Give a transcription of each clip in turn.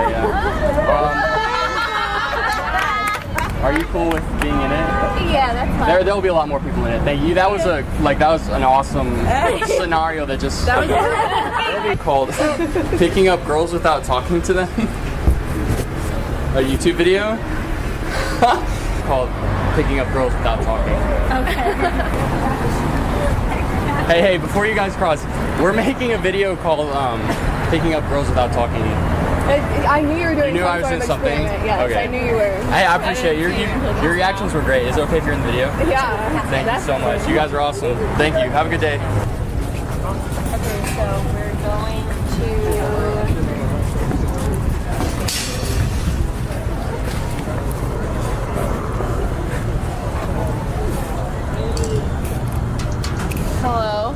yeah. Are you cool with being in it? Yeah, that's fine. There'll be a lot more people in it. Thank you. That was an awesome scenario that just That was what would be called picking up girls without talking to them. A YouTube video called picking up girls without talking. Okay. Hey, before you guys cross, we're making a video called picking up girls without talking. I knew you were doing You knew I was some doing sort of something? experiment. Yes, Okay. I knew you were. Hey, I appreciate your reactions were great. Is it okay if you're in the video? Yeah. Thank you so much. You guys are awesome. Thank you. Have a good day. Okay, so we're going to... Hello?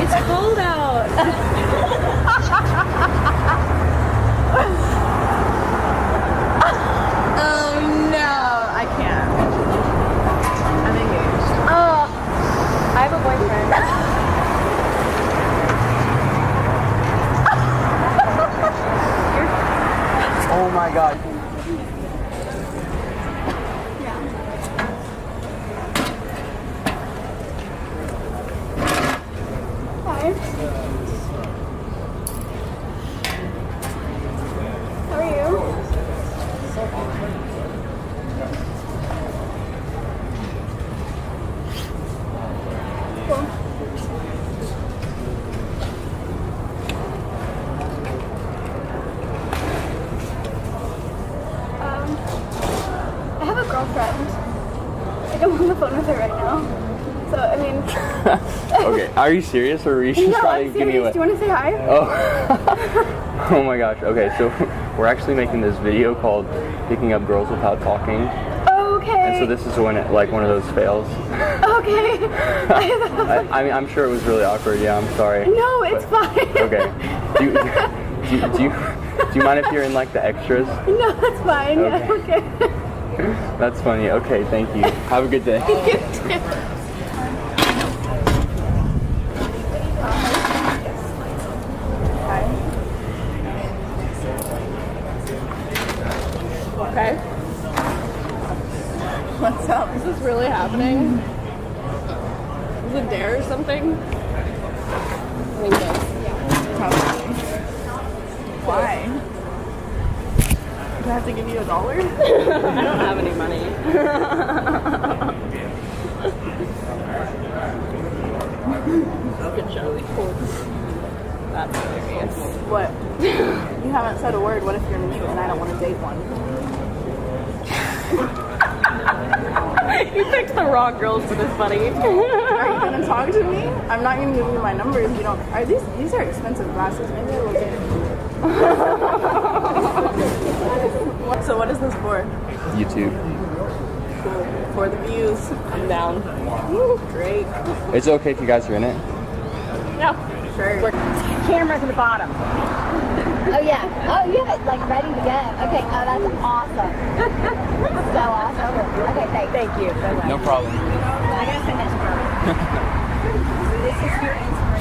It's cold out. Oh no, I can't. I'm engaged. Oh, I have a boyfriend. Oh my God. Hi. How are you? Cool. I have a girlfriend. Like, I'm on the phone with her right now. So, I mean... Okay, are you serious or are you just No, trying I'm to give me serious. away? Do you want to say hi? Oh. Oh my gosh. Okay, so we're actually making this video called picking up girls without talking. Okay. And so this is when it, like one of those fails. Okay. I mean, I'm sure it was really awkward. Yeah, I'm sorry. No, it's fine. Okay. Do you mind if you're in like the extras? No, that's fine. Okay. Yeah, okay. That's funny. Okay, thank you. Have a good day. Okay. What's up? Is this really happening? Is it dare or something? I think so. Probably. Why? Do I have to give you $1? I don't have any money. Good show. Cool. That's hilarious. What? You haven't said a word. What if you're mute and I don't want to date one? You picked the wrong girls for this, buddy. Are you gonna talk to me? I'm not gonna give you my number if you don't. Are these are expensive glasses? Maybe I will get them. So what is this for? YouTube. Cool. For the views. I'm down. Great. It's okay if you guys are in it. Yeah. Sure. Camera's at the bottom. Oh yeah, like ready to go. Okay, oh that's awesome. So awesome. Okay, thank you so much. No problem. I gotta send that to her. This is your inspiration.